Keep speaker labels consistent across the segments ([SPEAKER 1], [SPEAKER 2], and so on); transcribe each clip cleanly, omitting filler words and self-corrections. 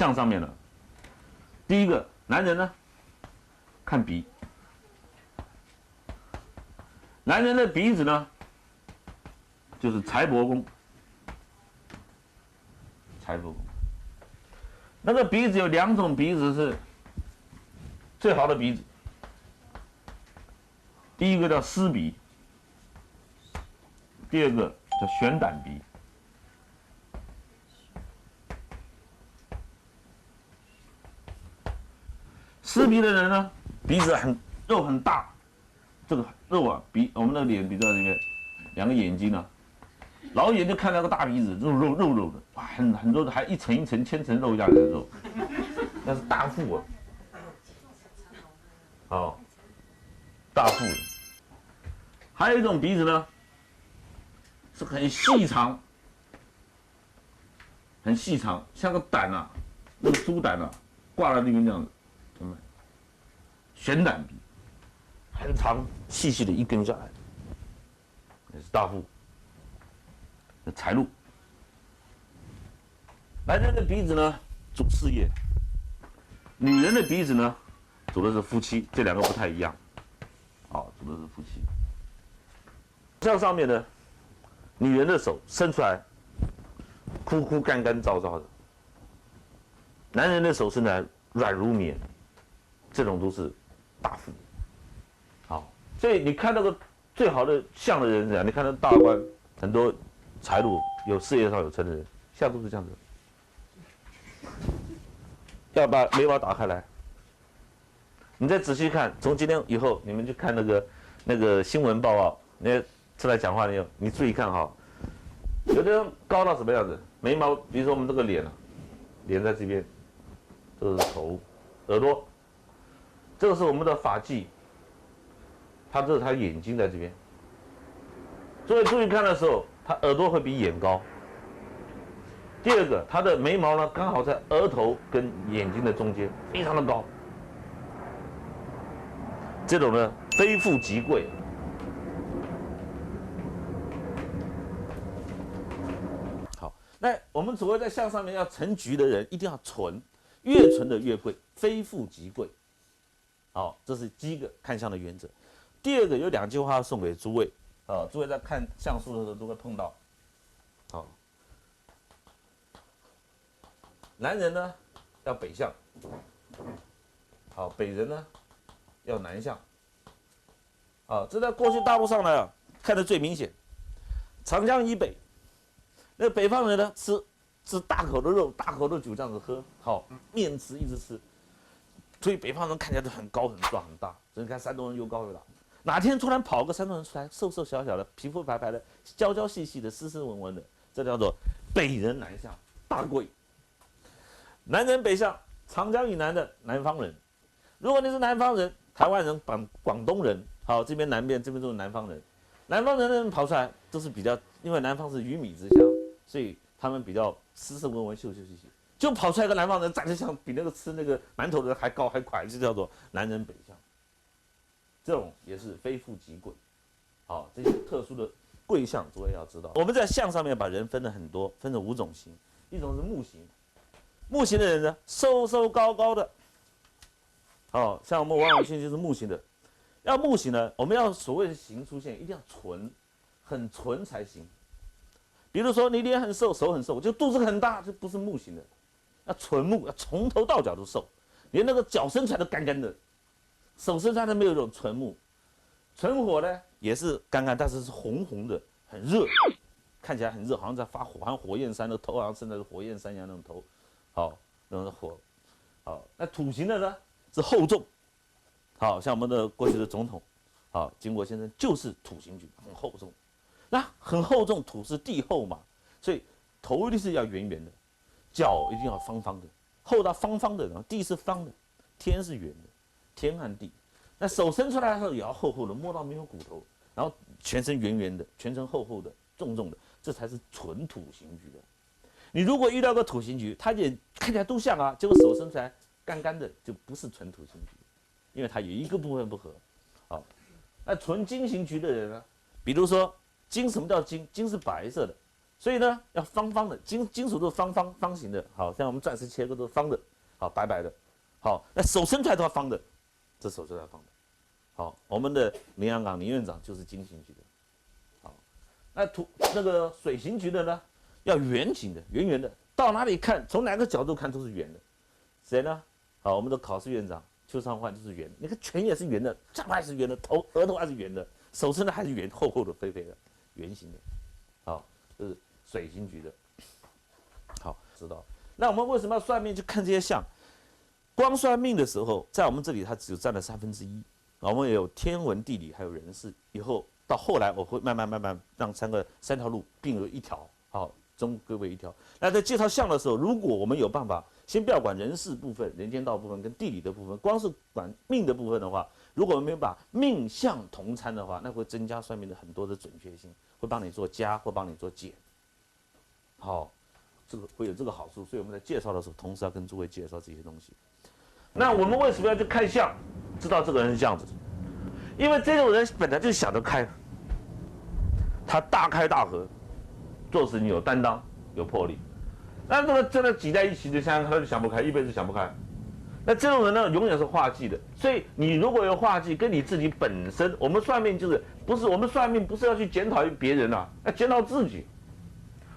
[SPEAKER 1] 相上面了。第一个，男人呢，看鼻，男人的鼻子呢，就是财帛宫，财帛宫。那个鼻子有2种鼻子是最好的鼻子，第一个叫狮鼻，第二个叫悬胆鼻。狮鼻的人呢，鼻子肉很大，这个肉啊，比我们的脸比较这边，2个眼睛呢，老远就看到个大鼻子，肉的，哇，很多的，还一层一层千层肉一样的肉，那是大腹啊，哦，大腹的。还有一种鼻子呢，是很细长，很细长，像个胆啊，那个猪胆啊，挂在那边这样子。悬胆鼻，很长，细细的一根下来，也是大腹，财路。男人的鼻子呢主事业，女人的鼻子呢主的是夫妻，这2个不太一样，主的是夫妻。像上面呢，女人的手伸出来，枯枯干干燥燥的，男人的手伸出来软如棉，这种都是大腹。好，所以你看那个最好的相的人是怎样？你看那大官，很多财路有事业上有成的人，相都是这样子。要把眉毛打开来，你再仔细看，从今天以后你们去看那个新闻报告，那出来讲话的你注意看哈，有的人高到什么样子？眉毛，比如说我们这个脸啊，脸在这边，这是头，耳朵，这个是我们的发髻，这是他眼睛在这边。所以注意看的时候，他耳朵会比眼高。第二个，他的眉毛呢刚好在额头跟眼睛的中间，非常的高。这种呢非富即贵。好，那我们所谓在相上面要成局的人，一定要纯，越纯的越贵，非富即贵。好，这是第一个看相的原则。第二个有2句话要送给诸位，诸位在看相书的时候都会碰到。好，男人呢要北向，好，北人呢要南向。好，这在过去大陆上来看得最明显。长江以北，那北方人呢吃大口的肉、大口的酒这样子喝，好，面吃一直吃，所以北方人看起来都很高、很壮、很大。所以你看山东人又高又大，哪天突然跑个山东人出来，瘦瘦小小的，皮肤白白的，娇娇细细的，斯斯文文的，这叫做北人南向，大贵。南人北向，长江以南的南方人。如果你是南方人，台湾人、广东人，好，这边南边这边都是南方人。南方人跑出来都是比较，因为南方是鱼米之乡，所以他们比较斯斯文文、秀秀气气。就跑出来一个南方人，长得像比那个吃那个馒头的人还高还快，就叫做南人北向。这种也是非富即贵。好，这些特殊的贵相，诸位要知道。我们在相上面把人分了很多，分成5种型，一种是木型。木型的人呢，瘦瘦高高的，好，像我们王永庆就是木型的。要木型呢，我们要所谓的型出现，一定要纯，很纯才行。比如说你脸很瘦，手很瘦，就肚子很大，这不是木型的。要纯木，要从头到脚都瘦，连那个脚伸出来都干干的，手伸出来都没有一种纯木。纯火呢也是干干，但是是红红的，很热，看起来很热，好像在发火，好像火焰山的头好像伸的是火焰山一样那种头。好，那种火，好，那土型的呢是厚重，好像我们的过去的总统，好，经国先生就是土型局，很厚重。那很厚重，土是地厚嘛，所以头一定是要圆圆的，脚一定要方方的，厚到方方的，然后地是方的，天是圆的，天和地。那手伸出来的时候也要厚厚的，摸到没有骨头，然后全身圆圆的，全身厚厚的，重重的，这才是纯土型局的。你如果遇到个土型局，他也看起来都像啊，结果手伸出来干干的，就不是纯土型局，因为它有一个部分不合。好，那纯金型局的人呢，比如说金，什么叫金？金是白色的，所以呢要方方的，金属都是方形的，好像我们钻石切割都是方的，好白白的，好，那手伸出来都要方的，这手伸出来方的，好，我们的林洋港林院长就是金型菊的，好，那个水型菊的呢要圆形的，圆圆的，到哪里看，从哪个角度看都是圆的，谁呢？好，我们的考试院长邱昌焕就是圆的，你看拳也是圆的，下巴还是圆的，额头还是圆的，手伸的还是圆，厚厚的、肥肥的，圆形的，好，这是水型菊的。好，知道。那我们为什么要算命去看这些相？光算命的时候，在我们这里它只有占了1/3，我们也有天文、地理还有人事。以后到后来，我会慢慢让三条路并为一条，好，中各为一条。那在介绍相的时候，如果我们有办法，先不要管人事部分、人间道部分跟地理的部分，光是管命的部分的话，如果我们没有把命相同参的话，那会增加算命的很多的准确性，会帮你做加，会帮你做减。好，这个会有这个好处，所以我们在介绍的时候，同时要跟诸位介绍这些东西。那我们为什么要去看相，知道这个人是这样子？因为这种人本来就想得开，他大开大合，做事情有担当、有魄力。那这个真的挤在一起，就想想看，他就想不开，一辈子想不开。那这种人呢，永远是化忌的。所以你如果有化忌，跟你自己本身，我们算命就是不是我们算命不是要去检讨别人啊，要检讨自己。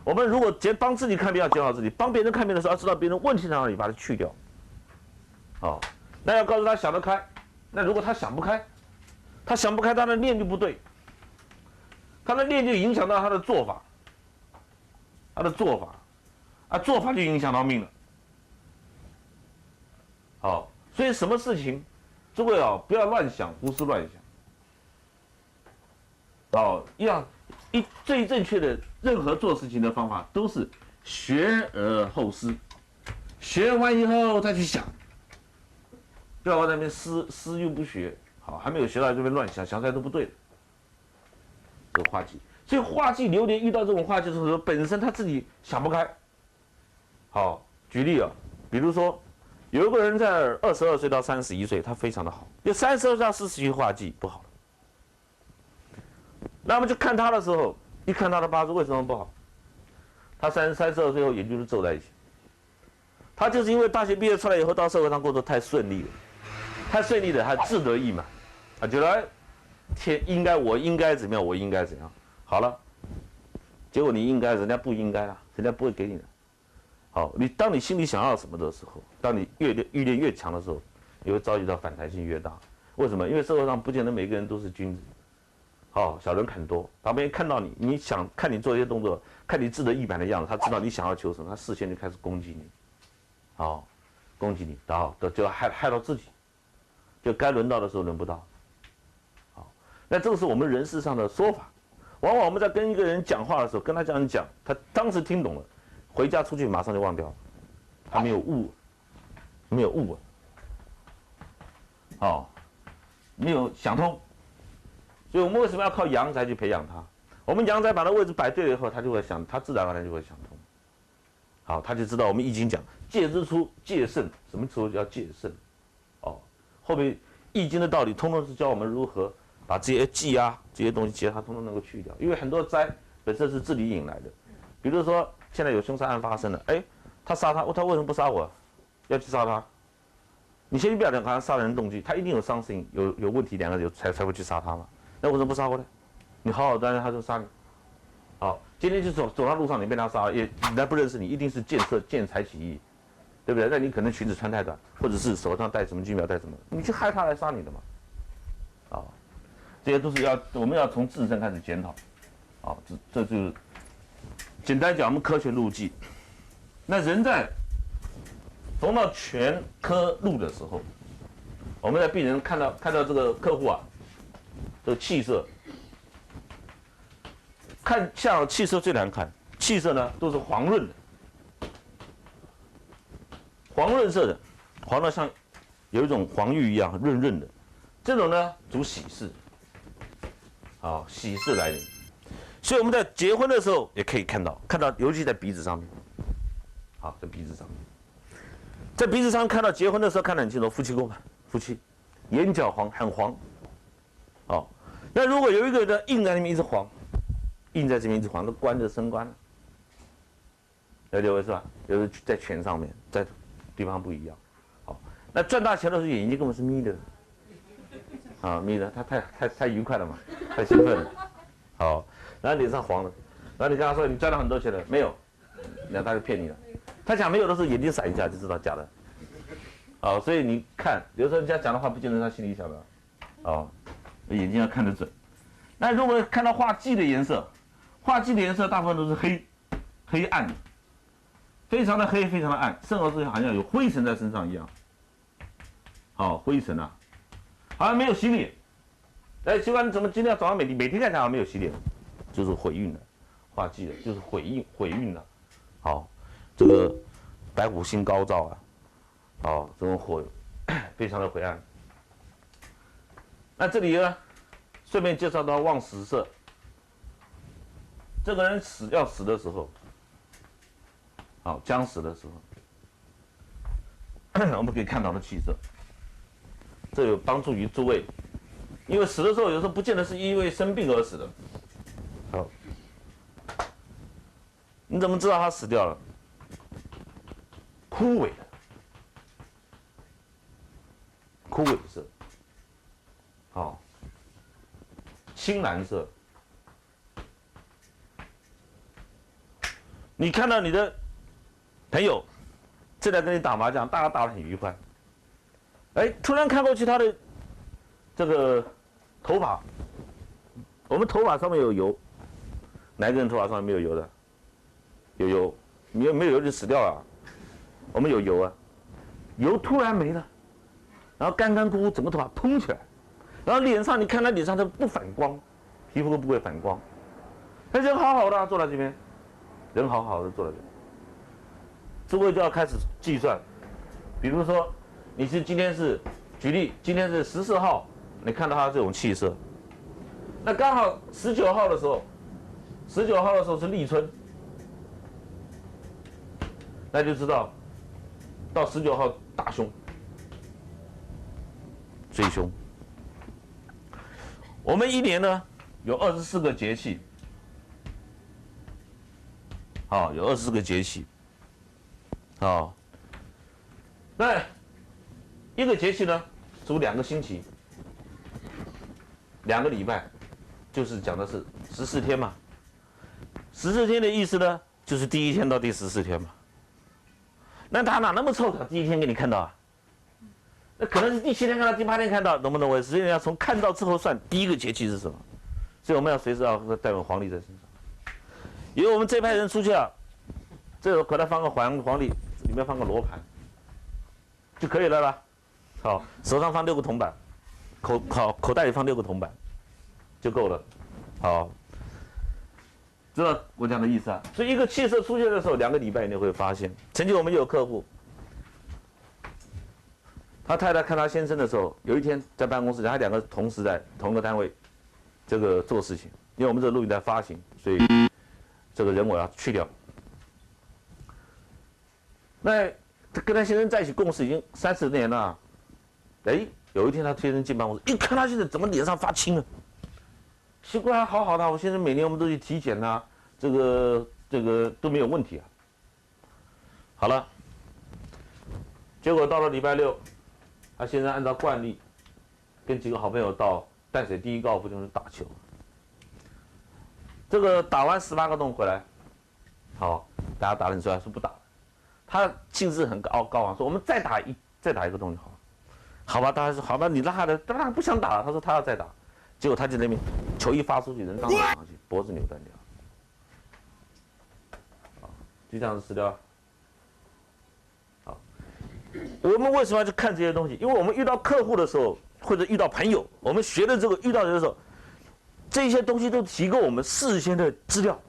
[SPEAKER 1] 我们如果帮自己看病要检讨自己，帮别人看病的时候要知道别人问题在哪里，把它去掉。好，那要告诉他想得开。那如果他想不开，他的念就不对，他的念就影响到他的做法，做法就影响到命了。好，所以什么事情，诸位啊，不要乱想，胡思乱想。好，最正确的任何做事情的方法都是学而后思，学完以后再去想，不要在那边思又不学，好，还没有学到这边乱想，想出来都不对的。这个化忌，所以化忌流年遇到这种化忌的时候，本身他自己想不开。好，举例啊，比如说有一个人在22岁到31岁，他非常的好，就32岁到40岁化忌不好了。那么就看他的时候，一看他的八字为什么不好？他32岁后眼睛是皱在一起，他就是因为大学毕业出来以后到社会上工作太顺利了，他自得意满，他觉得哎，我应该怎么样，我应该怎样，好了，结果你应该，人家不应该啊，人家不会给你的。好，当你心里想要什么的时候，当你欲练越强的时候，你会遭遇到反弹性越大。为什么？因为社会上不见得每个人都是君子。好，小人很多，旁边看到你想看你做一些动作，看你自得意满的样子，他知道你想要求什么，他事先就开始攻击你。好，攻击你，然后就害到自己，就该轮到的时候轮不到。好，那这个是我们人事上的说法。往往我们在跟一个人讲话的时候，跟他这样讲，他当时听懂了。回家出去马上就忘掉了，他没有悟啊，好，没有想通，所以我们为什么要靠阳宅去培养他？我们阳宅把他位置摆对了以后，他就会想，他自然而然就会想通。好，他就知道我们易经讲戒之初戒慎，什么时候要戒慎？哦，后面易经的道理，通通是教我们如何把这些忌啊这些东西，其实它通通能够去掉，因为很多灾本身是自己引来的，比如说。现在有凶杀案发生了，哎，他杀他，他为什么不杀我？要去杀他？你先不要讲他杀人动机，他一定有伤心，有问题，两个人才会去杀他嘛。那为什么不杀我呢？你好好端，他就杀你。好，今天就走到路上，你被他杀了，人家不认识你，一定是见财起意，对不对？那你可能裙子穿太短，或者是手上戴什么金表带什么，你去害他来杀你的嘛。啊，这些都是我们要从自身开始检讨。啊，这就是。简单讲，我们科学路忌。那人在逢到全科路的时候，我们在病人看到这个客户啊，这个气色，看像气色最难看，气色呢都是黄润的，黄润色的，黄的像有一种黄玉一样润润的，这种呢主喜事，好，喜事来临。所以我们在结婚的时候也可以看到，尤其在鼻子上面，好，在鼻子上面，在鼻子上看到结婚的时候看得很清楚，夫妻宫嘛，夫妻，眼角黄，很黄，好，那如果有一个人印在那边一直黄，印在这边一直黄，都官就升官了，了解我意思吧？有的在全上面，在地方不一样。好，那赚大钱的时候眼睛根本是眯的，啊，眯的，他太愉快了嘛，太兴奋了。好，然后脸上黄了，然后你跟他说你赚了很多钱了没有？然后他就骗你了。他讲没有的时候眼睛闪一下就知道假的。好，所以你看，有时候人家讲的话不见得他心里晓得。哦，眼睛要看得准。那如果看到画技的颜色，画技的颜色大部分都是黑暗的，非常的黑，非常的暗，甚至是好像有灰尘在身上一样。好，灰尘啊，好像没有洗脸。哎，奇怪，你怎么今天早上每天看起来好像没有洗脸？就是毁运了，画技的就是毁运了。好，这个白虎星高照啊，哦，这种火非常的灰暗。那这里呢，顺便介绍到旺死色。这个人要死的时候，好将死的时候，我们可以看到的气色，这有帮助于诸位，因为死的时候有时候不见得是因为生病而死的。好，你怎么知道他死掉了？枯萎的，枯萎色。好，青蓝色。你看到你的朋友正在跟你打麻将，大家打得很愉快，哎，突然看过去他的这个头发，我们头发上面有油，哪一个人头发上面没有油的？有油，没有油就死掉了。我们有油啊，油突然没了，然后干干枯枯，整个头发蓬起来。然后脸上，你看他脸上它不反光，皮肤都不会反光，那人好好的、啊、坐在这边，人好好的坐在这边，诸位就要开始计算，比如说你是今天是举例，今天是14号，你看到他这种气色，那刚好19号的时候，19号的时候是立春，那就知道到19号大凶，追凶。我们一年呢有24个节气，好，有24个节气，好，那一个节气呢主2个星期，2个礼拜，就是讲的是14天嘛。14天的意思呢，就是第1天到第14天嘛。那他哪那么凑巧，第1天给你看到啊？那可能是第7天看到，第8天看到，懂不懂我？实际上要从看到之后算第1个节气是什么，所以我们要随时要带有黄历在身上。因为我们这派人出去啊，这个口袋放个黄历，里面放个罗盘就可以了啦。好，手上放6个铜板，口袋里放6个铜板就够了。好，知道我讲的意思啊？所以一个气色出现的时候，2个礼拜你会发现。曾经我们有客户。他太太看他先生的时候，有一天在办公室，他2个同时在同一个单位，这个做事情。因为我们这个录影带发行，所以这个人我要去掉。那跟他先生在一起共事已经30年了，哎，有一天他先生进办公室，一看他现在怎么脸上发青了，奇怪，好好的，我先生每年我们都去体检啊，这个都没有问题啊。好了，结果到了礼拜6。他现在按照惯例，跟几个好朋友到淡水第1高尔夫球场打球。这个打完18个洞回来，好，大家打得很帅，说不打了。他兴致很高昂，说我们再打一个洞就好了。好吧，大家说好吧，你让他的，当然不想打了。他说他要再打，结果他就那边球一发出去，人刚好打上去，脖子扭断掉。好，就这样子死掉了。我们为什么要去看这些东西？因为我们遇到客户的时候，或者遇到朋友，我们学的这个遇到人的时候，这些东西都提供我们事先的资料。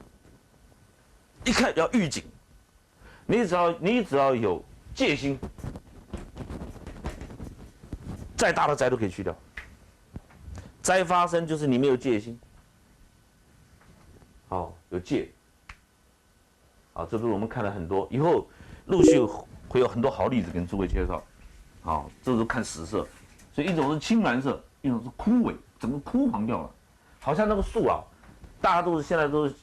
[SPEAKER 1] 一看要预警，你只要有戒心，再大的灾都可以去掉。灾发生就是你没有戒心。好，有戒。好，这都是我们看了很多，以后陆续会有很多好例子跟诸位介绍。好，这是看实色，所以一种是青蓝色，一种是枯萎，整个枯黄掉了，好像那个树啊，大家都是现在都是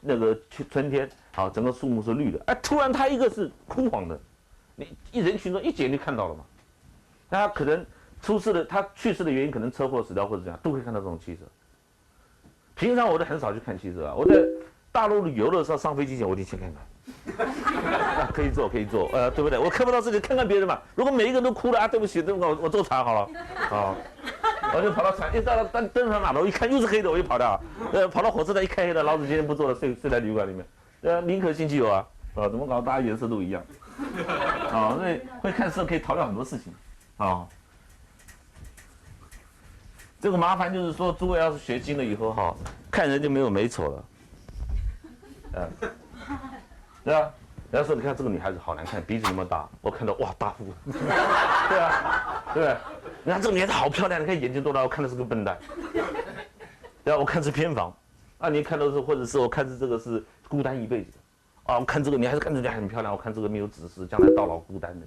[SPEAKER 1] 那个春天，好，整个树木是绿的，哎，突然它一个是枯黄的，你人群中一眼就看到了嘛。那他可能他去世的原因可能车祸死掉或者这样，都会看到这种汽车。平常我都很少去看汽车啊，我在大陆旅游的时候上飞机前我得先看看，啊，可以坐，对不对？我看不到自己，看看别人嘛。如果每一个人都哭了啊，对不起，我坐船好了，啊。我就跑到船，一到了登上码头，一看又是黑的，我就跑掉。跑到火车站一看黑的，老子今天不坐了，睡在旅馆里面。宁可信其有啊，怎么搞？大家颜色都一样。所以会看色可以逃掉很多事情。这个麻烦就是说，诸位要是学精了以后哈，看人就没有美丑了。对啊。人家说你看这个女孩子好难看，鼻子那么大，我看到哇大腹，对啊，对不对？你看这个女孩子好漂亮，你看眼睛多大，我看的是个笨蛋，对啊，我看是偏房，啊，你看到是或者是我看是这个是孤单一辈子，啊，我看这个女孩子看着就很漂亮，我看这个没有子嗣，将来到老孤单的，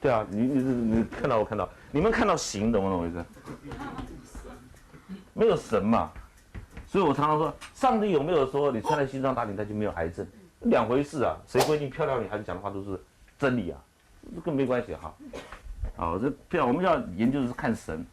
[SPEAKER 1] 对啊，你看到我看到，你们看到形懂不懂我意思？没有神嘛，所以我常常说，上帝有没有说你穿了西装打领带就没有癌症？两回事啊，谁规定漂亮女孩子讲的话都是真理啊？这跟没关系哈。好，这我们要研究的是看神。